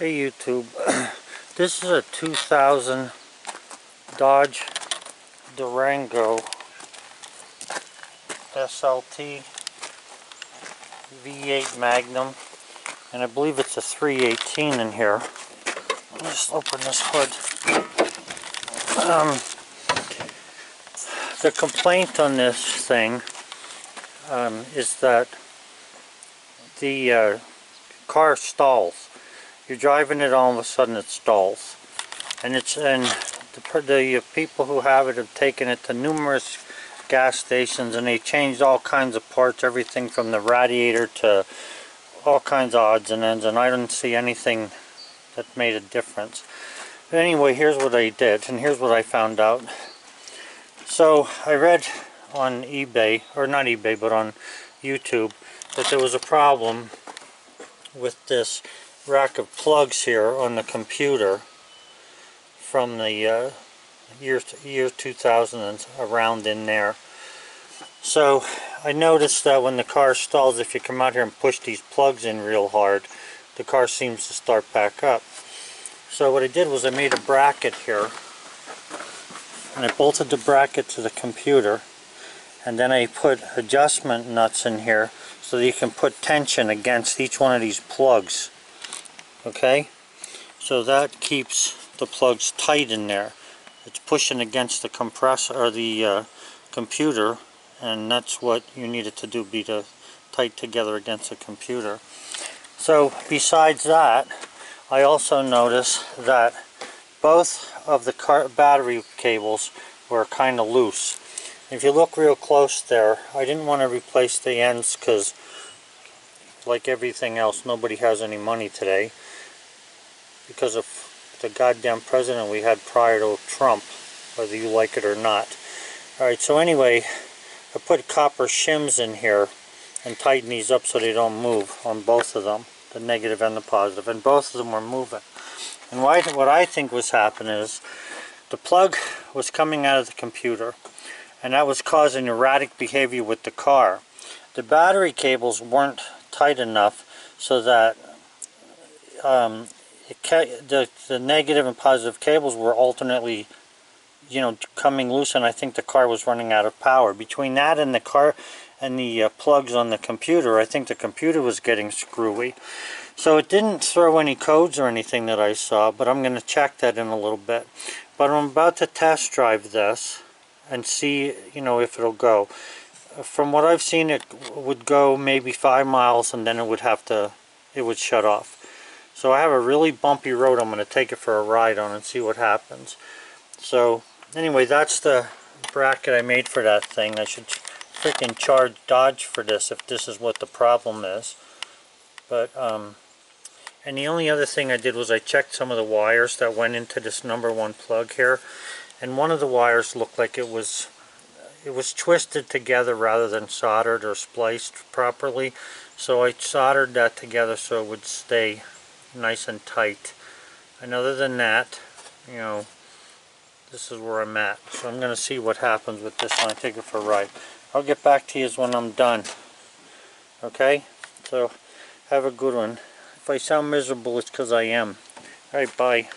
Hey YouTube, this is a 2000 Dodge Durango SLT V8 Magnum, and I believe it's a 318 in here. Let me just open this hood. The complaint on this thing is that the car stalls. You're driving it, all of a sudden it stalls, and the people who have it have taken it to numerous gas stations, and they changed all kinds of parts, everything from the radiator to all kinds of odds and ends, and I didn't see anything that made a difference. But anyway, here's what I did, and here's what I found out. So I read on eBay, or not eBay, but on YouTube, that there was a problem with this rack of plugs here on the computer from the year 2000 and around in there. So I noticed that when the car stalls, if you come out here and push these plugs in real hard, the car seems to start back up. So what I did was I made a bracket here, and I bolted the bracket to the computer, and then I put adjustment nuts in here so that you can put tension against each one of these plugs. Okay, so that keeps the plugs tight in there. It's pushing against the compressor or the computer, and that's what you need it to do, be to tight together against the computer. So besides that, I also noticed that both of the battery cables were kind of loose. If you look real close there, I didn't want to replace the ends because, like everything else, nobody has any money today because of the goddamn president we had prior to Trump, whether you like it or not. Alright, so anyway, I put copper shims in here and tighten these up so they don't move on both of them, the negative and the positive, and both of them were moving. And what I think was happening is the plug was coming out of the computer, and that was causing erratic behavior with the car. The battery cables weren't tight enough so that the negative and positive cables were alternately, coming loose, and I think the car was running out of power. Between that and the car and the plugs on the computer, I think the computer was getting screwy. So it didn't throw any codes or anything that I saw, but I'm going to check that in a little bit. But I'm about to test drive this and see, if it'll go. From what I've seen, it would go maybe 5 miles, and then it would shut off. So I have a really bumpy road I'm going to take it for a ride on and see what happens. So anyway, that's the bracket I made for that thing. I should freaking charge Dodge for this if this is what the problem is. But and the only other thing I did was I checked some of the wires that went into this #1 plug here, and one of the wires looked like it was twisted together rather than soldered or spliced properly. So I soldered that together so it would stay nice and tight. And other than that, this is where I'm at. So I'm going to see what happens with this when I take it for a ride. I'll get back to you when I'm done. Okay? So have a good one. If I sound miserable, it's because I am. Alright, bye.